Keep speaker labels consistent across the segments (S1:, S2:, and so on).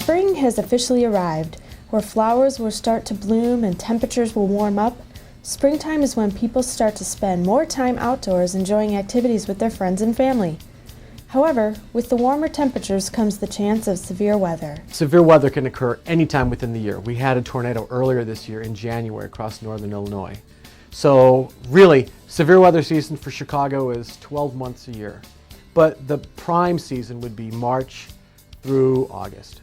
S1: Spring has officially arrived, where flowers will start to bloom and temperatures will warm up. Springtime is when people start to spend more time outdoors enjoying activities with their friends and family. However, with the warmer temperatures comes the chance of severe weather.
S2: Severe weather can occur anytime within the year. We had a tornado earlier this year in January across northern Illinois. So really, severe weather season for Chicago is 12 months a year. But the prime season would be March through August.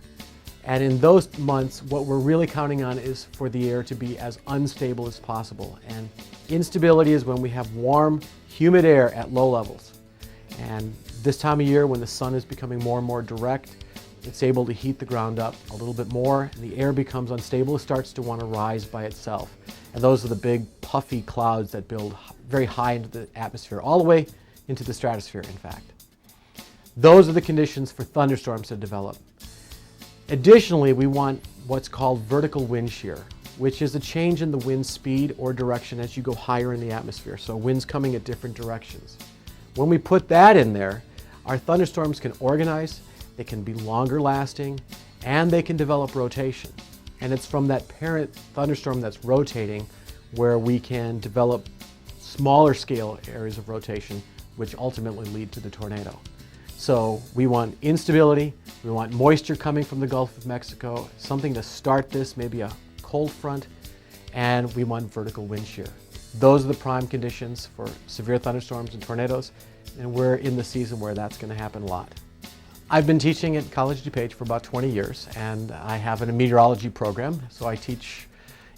S2: And in those months, what we're really counting on is for the air to be as unstable as possible. And instability is when we have warm, humid air at low levels. And this time of year, when the sun is becoming more and more direct, it's able to heat the ground up a little bit more, and the air becomes unstable. It starts to want to rise by itself. And those are the big puffy clouds that build very high into the atmosphere, all the way into the stratosphere, in fact. Those are the conditions for thunderstorms to develop. Additionally, we want what's called vertical wind shear, which is a change in the wind speed or direction as you go higher in the atmosphere. So winds coming at different directions. When we put that in there, our thunderstorms can organize, they can be longer lasting, and they can develop rotation. And it's from that parent thunderstorm that's rotating where we can develop smaller scale areas of rotation, which ultimately lead to the tornado. So we want instability, we want moisture coming from the Gulf of Mexico, something to start this, maybe a cold front, and we want vertical wind shear. Those are the prime conditions for severe thunderstorms and tornadoes, and we're in the season where that's going to happen a lot. I've been teaching at College DuPage for about 20 years, and I have a meteorology program, so I teach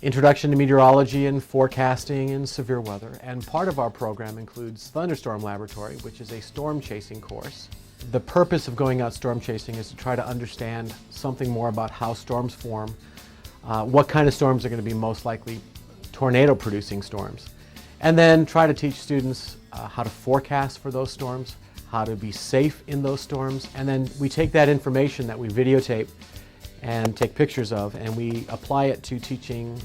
S2: Introduction to Meteorology and Forecasting and Severe Weather, and part of our program includes Thunderstorm Laboratory, which is a storm chasing course. The purpose of going out storm chasing is to try to understand something more about how storms form, what kind of storms are going to be most likely tornado-producing storms, and then try to teach students how to forecast for those storms, how to be safe in those storms, and then we take that information that we videotape and take pictures of, and we apply it to teaching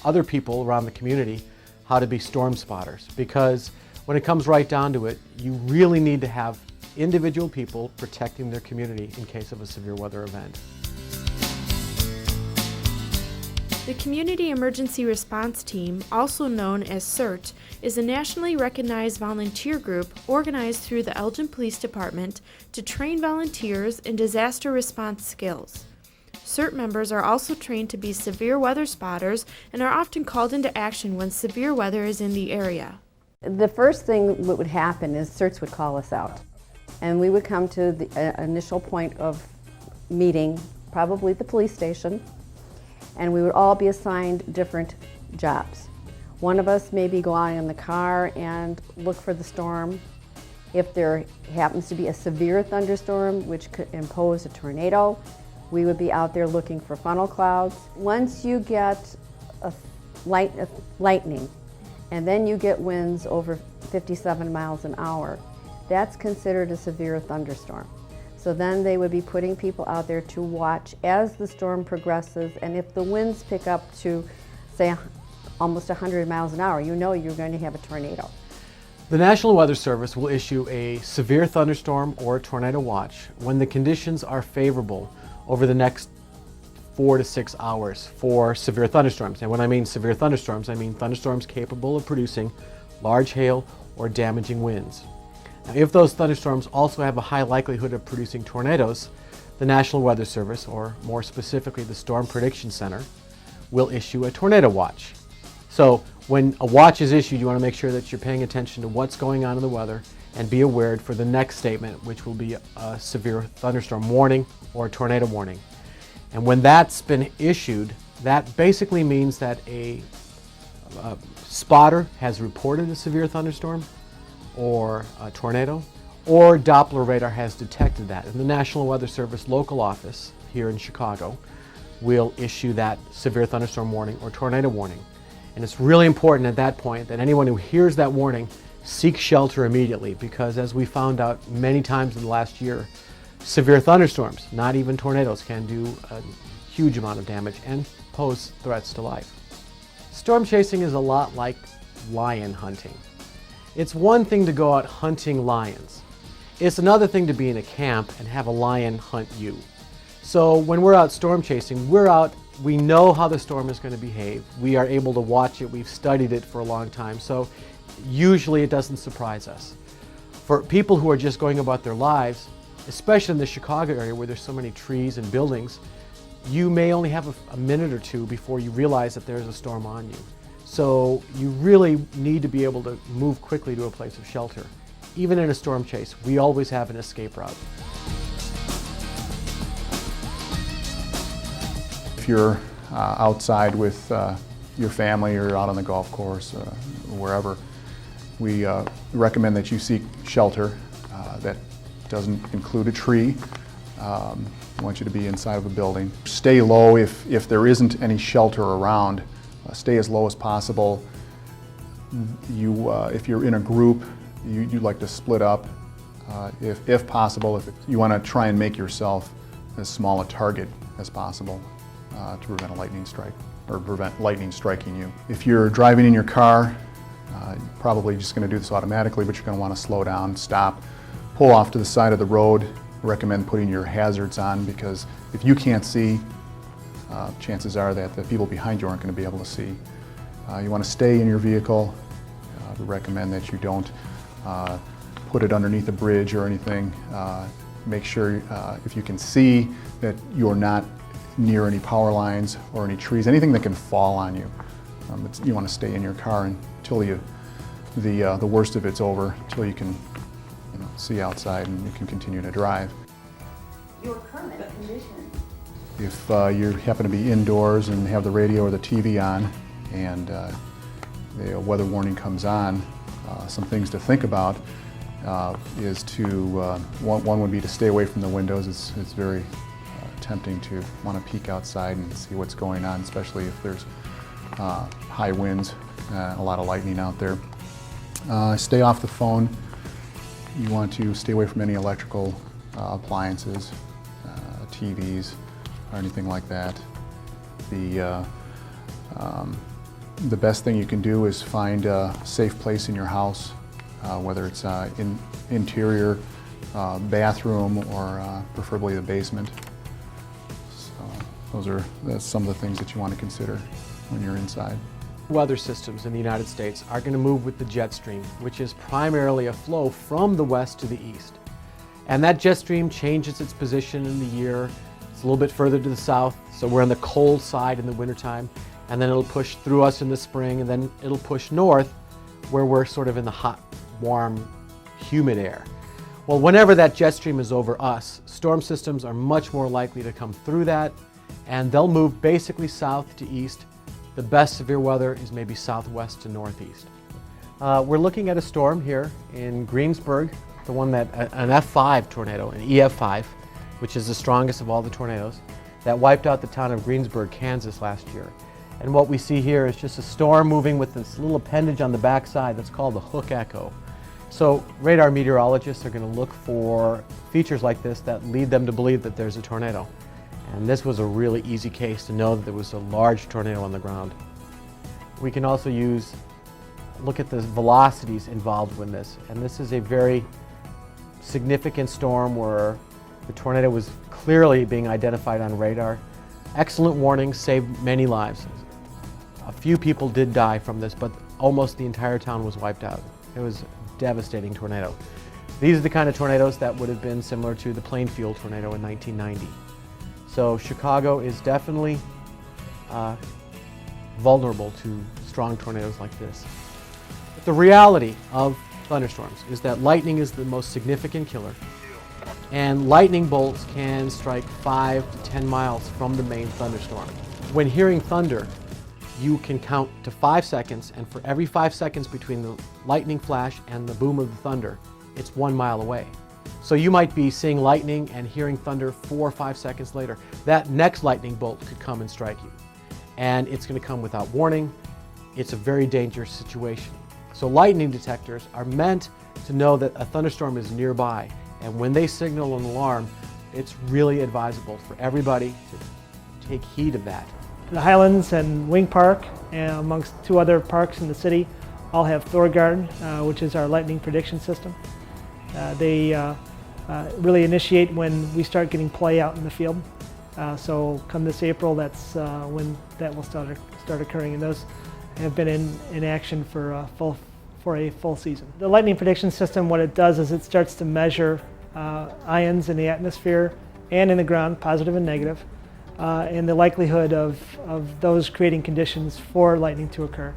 S2: other people around the community how to be storm spotters. Because when it comes right down to it, you really need to have individual people protecting their community in case of a severe weather event.
S1: The Community Emergency Response Team, also known as CERT, is a nationally recognized volunteer group organized through the Elgin Police Department to train volunteers in disaster response skills. CERT members are also trained to be severe weather spotters and are often called into action when severe weather is in the area.
S3: The first thing that would happen is CERTs would call us out, and we would come to the initial point of meeting, probably the police station, and we would all be assigned different jobs. One of us maybe go out in the car and look for the storm. If there happens to be a severe thunderstorm which could impose a tornado, we would be out there looking for funnel clouds. Once you get a lightning, and then you get winds over 57 miles an hour, that's considered a severe thunderstorm. So then they would be putting people out there to watch as the storm progresses, and if the winds pick up to, say, almost 100 miles an hour, you know you're going to have a tornado.
S2: The National Weather Service will issue a severe thunderstorm or tornado watch when the conditions are favorable over the next 4 to 6 hours for severe thunderstorms. And when I mean severe thunderstorms, I mean thunderstorms capable of producing large hail or damaging winds. Now, if those thunderstorms also have a high likelihood of producing tornadoes, the National Weather Service, or more specifically the Storm Prediction Center, will issue a tornado watch. So when a watch is issued, you want to make sure that you're paying attention to what's going on in the weather and be aware for the next statement, which will be a severe thunderstorm warning or a tornado warning. And when that's been issued, that basically means that a spotter has reported a severe thunderstorm or a tornado, or Doppler radar has detected that. And the National Weather Service local office here in Chicago will issue that severe thunderstorm warning or tornado warning. And it's really important at that point that anyone who hears that warning seek shelter immediately, because as we found out many times in the last year, severe thunderstorms, not even tornadoes, can do a huge amount of damage and pose threats to life. Storm chasing is a lot like lion hunting. It's one thing to go out hunting lions. It's another thing to be in a camp and have a lion hunt you. So when we're out storm chasing, we know how the storm is going to behave. We are able to watch it. We've studied it for a long time. So usually it doesn't surprise us. For people who are just going about their lives, especially in the Chicago area where there's so many trees and buildings, you may only have a minute or two before you realize that there's a storm on you. So you really need to be able to move quickly to a place of shelter. Even in a storm chase, we always have an escape route.
S4: If you're outside with your family or out on the golf course, wherever, we recommend that you seek shelter. That doesn't include a tree. We want you to be inside of a building. Stay low if there isn't any shelter around. Stay as low as possible. If you're in a group, you'd like to split up. If possible, if you want to try and make yourself as small a target as possible to prevent a lightning strike or prevent lightning striking you. If you're driving in your car, you're probably just going to do this automatically, but you're going to want to slow down, stop, pull off to the side of the road. Recommend putting your hazards on, because if you can't see, chances are that the people behind you aren't going to be able to see. You want to stay in your vehicle. We recommend that you don't put it underneath a bridge or anything. Make sure if you can see that you're not near any power lines or any trees, anything that can fall on you. You want to stay in your car until the worst of it's over, until you can see outside and you can continue to drive.
S5: Your current condition.
S4: If you happen to be indoors and have the radio or the TV on and the weather warning comes on, some things to think about is one would be to stay away from the windows. It's very tempting to want to peek outside and see what's going on, especially if there's high winds, a lot of lightning out there. Stay off the phone. You want to stay away from any electrical appliances, TVs, or anything like that. The best thing you can do is find a safe place in your house, whether it's in interior bathroom or preferably the basement. So that's some of the things that you want to consider when you're inside.
S2: Weather systems in the United States are going to move with the jet stream, which is primarily a flow from the west to the east. And that jet stream changes its position in the year. It's a little bit further to the south, so we're on the cold side in the wintertime, and then it'll push through us in the spring, and then it'll push north where we're sort of in the hot, warm, humid air. Well, whenever that jet stream is over us, storm systems are much more likely to come through that, and they'll move basically south to east. The best severe weather is maybe southwest to northeast. We're looking at a storm here in Greensburg, the one that an F5 tornado, an EF5, which is the strongest of all the tornadoes, that wiped out the town of Greensburg, Kansas last year. And what we see here is just a storm moving with this little appendage on the backside that's called the hook echo. So radar meteorologists are going to look for features like this that lead them to believe that there's a tornado. And this was a really easy case to know that there was a large tornado on the ground. We can also look at the velocities involved with this. And this is a very significant storm where the tornado was clearly being identified on radar. Excellent warning, saved many lives. A few people did die from this, but almost the entire town was wiped out. It was a devastating tornado. These are the kind of tornadoes that would have been similar to the Plainfield tornado in 1990. So Chicago is definitely vulnerable to strong tornadoes like this. But the reality of thunderstorms is that lightning is the most significant killer, and lightning bolts can strike 5 to 10 miles from the main thunderstorm. When hearing thunder, you can count to 5 seconds, and for every 5 seconds between the lightning flash and the boom of the thunder, it's 1 mile away. So you might be seeing lightning and hearing thunder 4 or 5 seconds later. That next lightning bolt could come and strike you. And it's going to come without warning. It's a very dangerous situation. So lightning detectors are meant to know that a thunderstorm is nearby. And when they signal an alarm, it's really advisable for everybody to take heed of that.
S6: The Highlands and Wing Park, amongst 2 other parks in the city, all have ThorGuard, which is our lightning prediction system. They really initiate when we start getting play out in the field. So come this April, that's when that will start occurring, and those have been in action for a full season. The lightning prediction system, what it does is it starts to measure ions in the atmosphere and in the ground, positive and negative, and the likelihood of those creating conditions for lightning to occur.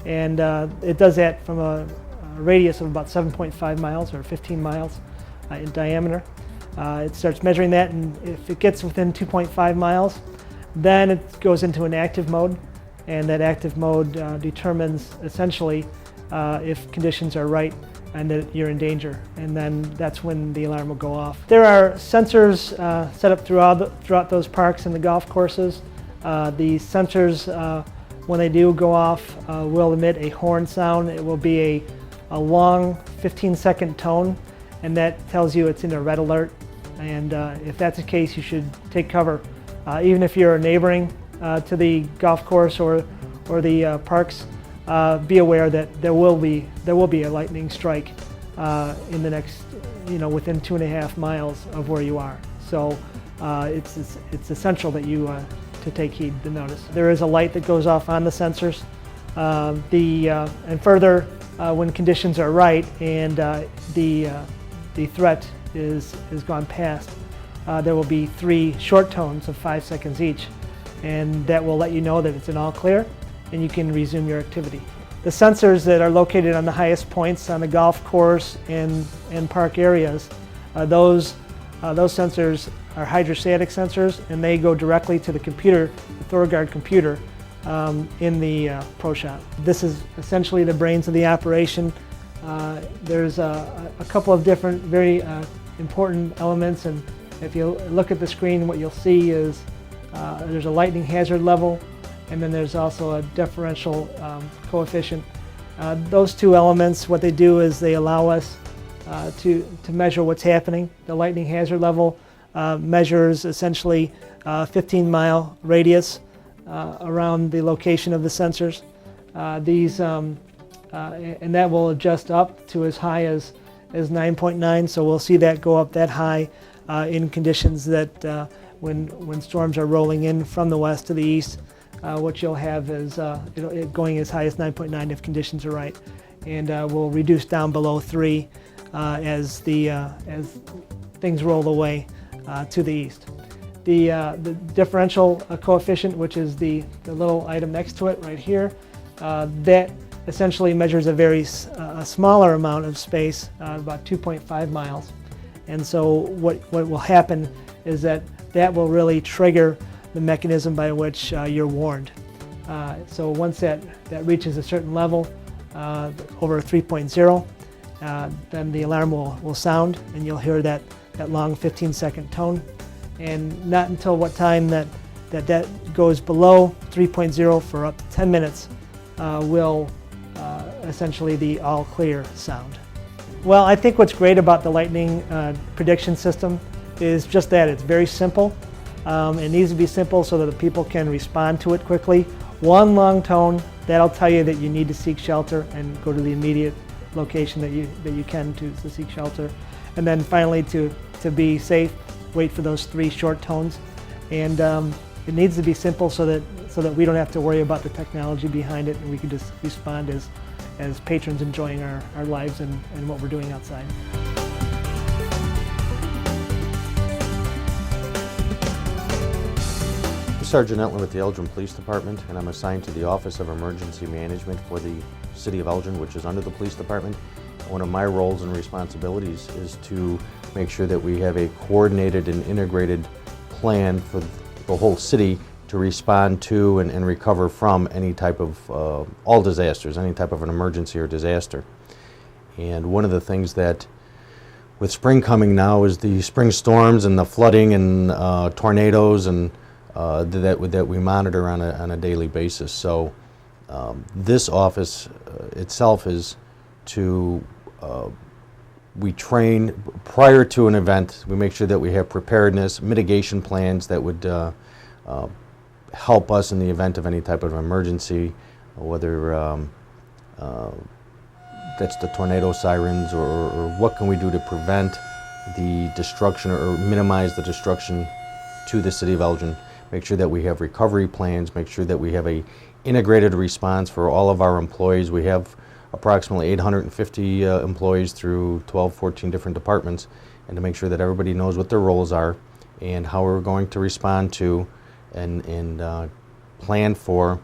S6: And it does that from a radius of about 7.5 miles or 15 miles in diameter. It starts measuring that, and if it gets within 2.5 miles, then it goes into an active mode, and that active mode determines essentially if conditions are right and that you're in danger, and then that's when the alarm will go off. There are sensors set up throughout those parks and the golf courses. The sensors, when they do go off, will emit a horn sound. It will be a long 15-second tone, and that tells you it's in a red alert. And if that's the case, you should take cover. Even if you're neighboring to the golf course or the parks, be aware that there will be a lightning strike in the next, within 2.5 miles of where you are. So it's essential that you to take heed to notice. There is a light that goes off on the sensors. And further, when conditions are right and the threat is gone past, there will be 3 short tones of 5 seconds each, and that will let you know that it's an all clear and you can resume your activity. The sensors that are located on the highest points on the golf course and park areas, those sensors are hydrostatic sensors, and they go directly to the computer, the ThorGuard computer, in the Pro Shop. This is essentially the brains of the operation. There's a couple of different very important elements, and if you look at the screen, what you'll see is there's a lightning hazard level, and then there's also a differential coefficient. Those 2 elements, what they do is they allow us to measure what's happening. The lightning hazard level measures essentially a 15-mile radius around the location of the sensors. And that will adjust up to as high as 9.9, so we'll see that go up that high in conditions that when storms are rolling in from the west to the east, what you'll have is it going as high as 9.9 if conditions are right, and will reduce down below 3 as things roll away to the east. The differential coefficient, which is the little item next to it right here, that essentially measures a very smaller amount of space, about 2.5 miles. And so what will happen is that will really trigger the mechanism by which you're warned. So once that reaches a certain level, over 3.0, then the alarm will sound, and you'll hear that long 15-second tone. And not until what time that goes below 3.0 for up to 10 minutes will essentially the all clear sound. Well, I think what's great about the lightning prediction system is just that it's very simple. It needs to be simple so that the people can respond to it quickly. One long tone, that'll tell you that you need to seek shelter and go to the immediate location that you can to seek shelter. And then finally, to be safe, wait for those 3 short tones. And it needs to be simple so that we don't have to worry about the technology behind it, and we can just respond as patrons enjoying our lives and what we're doing outside.
S7: I'm Sergeant Elgin with the Elgin Police Department, and I'm assigned to the Office of Emergency Management for the City of Elgin, which is under the Police Department. One of my roles and responsibilities is to make sure that we have a coordinated and integrated plan for the whole city to respond to and recover from any type of all disasters, any type of an emergency or disaster. And one of the things that, with spring coming now, is the spring storms and the flooding and tornadoes and that we monitor on a daily basis. So this office itself is to we train prior to an event. We make sure that we have preparedness, mitigation plans that would help us in the event of any type of emergency, whether that's the tornado sirens or what can we do to prevent the destruction or minimize the destruction to the City of Elgin, make sure that we have recovery plans, make sure that we have a integrated response for all of our employees. We have approximately 850 employees through 12, 14 different departments, and to make sure that everybody knows what their roles are and how we're going to respond to and plan for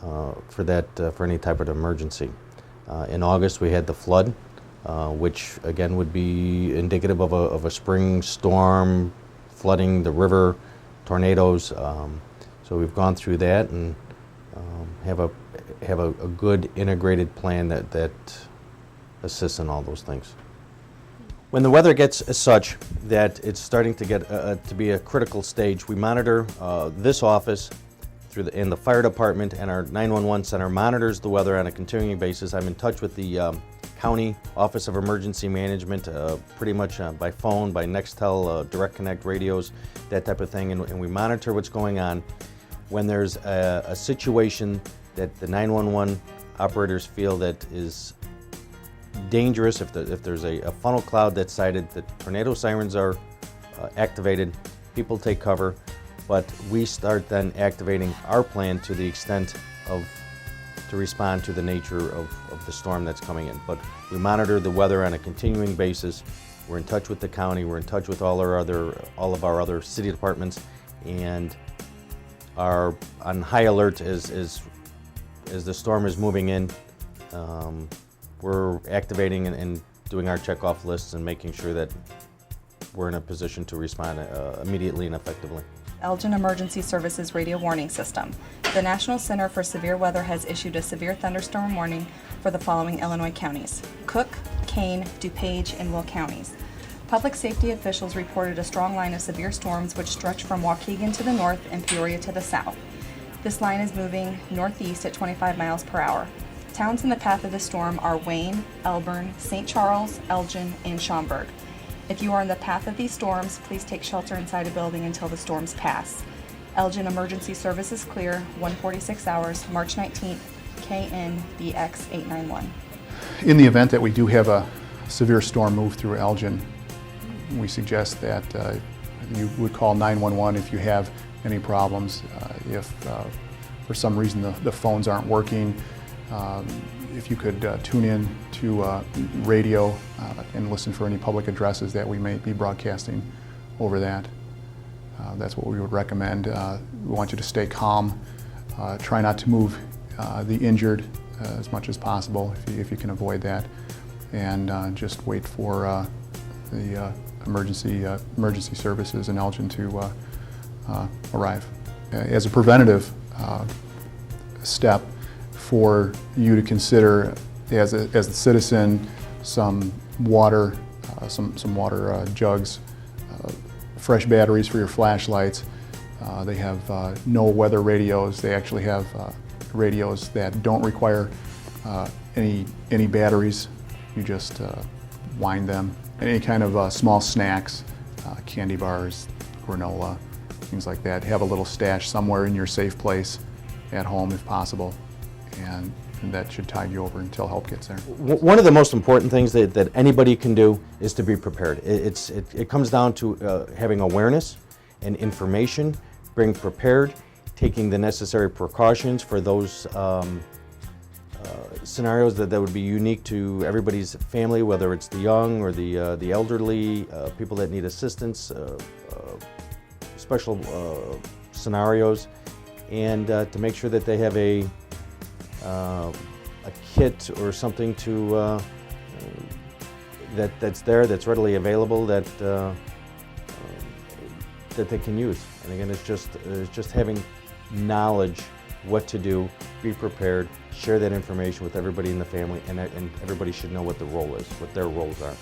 S7: any type of emergency. In August, we had the flood, which again would be indicative of a spring storm, flooding the river, tornadoes. So we've gone through that and have a good integrated plan that assists in all those things. When the weather gets as such that it's starting to get to be a critical stage, we monitor this office and the fire department, and our 911 center monitors the weather on a continuing basis. I'm in touch with the County Office of Emergency Management pretty much by phone, by Nextel, Direct Connect radios, that type of thing, and we monitor what's going on. When there's a situation that the 911 operators feel that is dangerous, if there's a funnel cloud that's sighted, the tornado sirens are activated, people take cover, but we start then activating our plan to the extent to respond to the nature of the storm that's coming in. But we monitor the weather on a continuing basis. We're in touch with the county, we're in touch with all of our other city departments, and are on high alert as the storm is moving in. We're activating and doing our checkoff lists and making sure that we're in a position to respond immediately and effectively.
S8: Elgin Emergency Services Radio Warning System. The National Center for Severe Weather has issued a severe thunderstorm warning for the following Illinois counties: Cook, Kane, DuPage, and Will counties. Public safety officials reported a strong line of severe storms which stretch from Waukegan to the north and Peoria to the south. This line is moving northeast at 25 miles per hour. Towns in the path of the storm are Wayne, Elburn, St. Charles, Elgin, and Schaumburg. If you are in the path of these storms, please take shelter inside a building until the storms pass. Elgin Emergency Services clear, 146 hours, March 19th, KNBX 891.
S4: In the event that we do have a severe storm move through Elgin, we suggest that you would call 911 if you have any problems. If for some reason the phones aren't working, if you could tune in to radio and listen for any public addresses that we may be broadcasting over that. That's what we would recommend. We want you to stay calm. Try not to move the injured as much as possible if you can avoid that, and just wait for the emergency services in Elgin to arrive. As a preventative step for you to consider as a citizen, some water, some water jugs, fresh batteries for your flashlights. They have no weather radios. They actually have radios that don't require any batteries. You just wind them. Any kind of small snacks, candy bars, granola, things like that. Have a little stash somewhere in your safe place at home if possible, and that should tide you over until help gets there.
S7: One of the most important things that anybody can do is to be prepared. It comes down to having awareness and information, being prepared, taking the necessary precautions for those scenarios that would be unique to everybody's family, whether it's the young or the elderly, people that need assistance, special scenarios, and to make sure that they have a kit or something to that's readily available that they can use. And again, it's just having knowledge what to do, be prepared, share that information with everybody in the family, and everybody should know what the role is, what their roles are.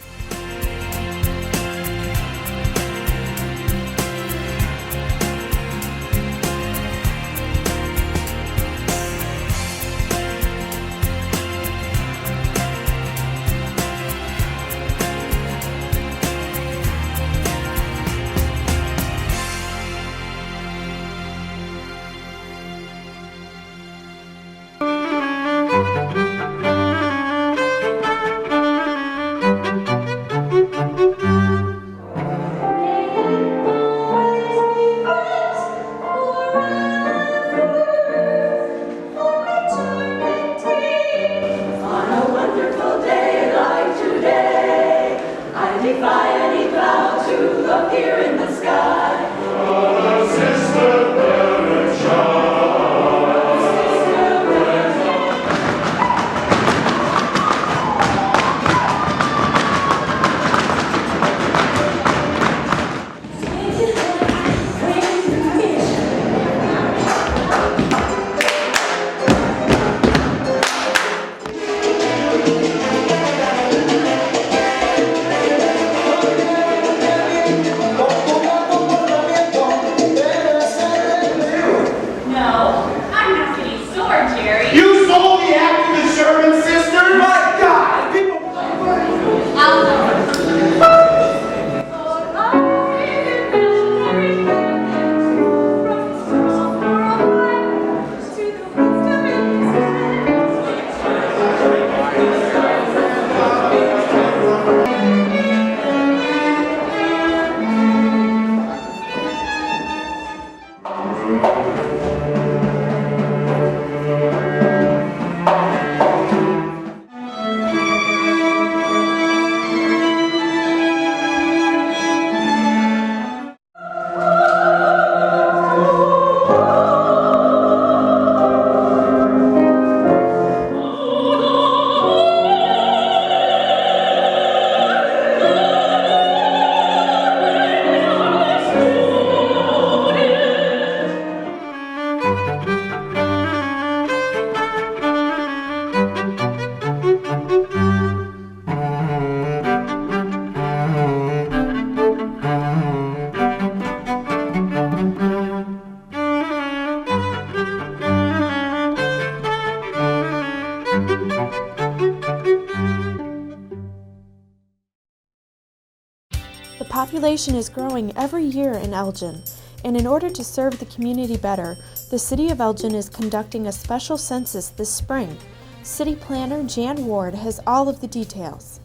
S1: The population is growing every year in Elgin, and in order to serve the community better, the City of Elgin is conducting a special census this spring. City Planner Jan Ward has all of the details.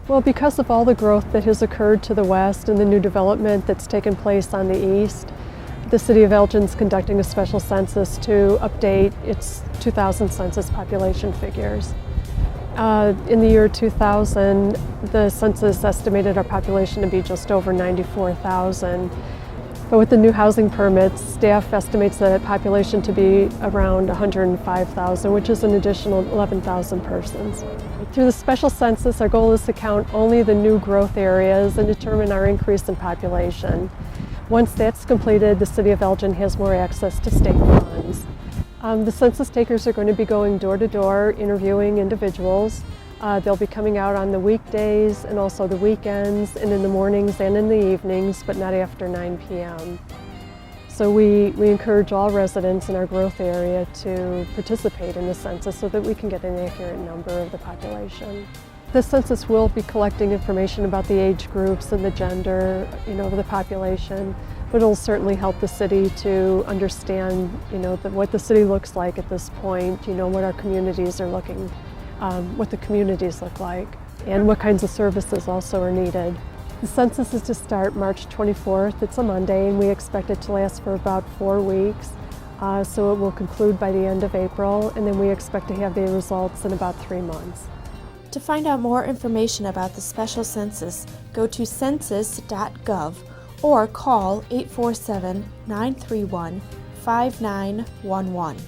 S9: Well, because of all the growth that has occurred to the west and the new development that's taken place on the east, the City of Elgin is conducting a special census to update its 2000 census population figures. In the year 2000, the census estimated our population to be just over 94,000. But with the new housing permits, staff estimates the population to be around 105,000, which is an additional 11,000 persons. Through the special census, our goal is to count only the new growth areas and determine our increase in population. Once that's completed, the City of Elgin has more access to state funds. The census takers are going to be going door to door, interviewing individuals. They'll be coming out on the weekdays and also the weekends and in the mornings and in the evenings, but not after 9 p.m. So we encourage all residents in our growth area to participate in the census so that we can get an accurate number of the population. The census will be collecting information about the age groups and the gender, of the population, but it'll certainly help the city to understand, what the city looks like at this point, what our communities are looking, what the communities look like, and what kinds of services also are needed. The census is to start March 24th. It's a Monday, and we expect it to last for about 4 weeks. So it will conclude by the end of April, and then we expect to have the results in about 3 months.
S1: To find out more information about the special census, go to census.gov or call 847-931-5911.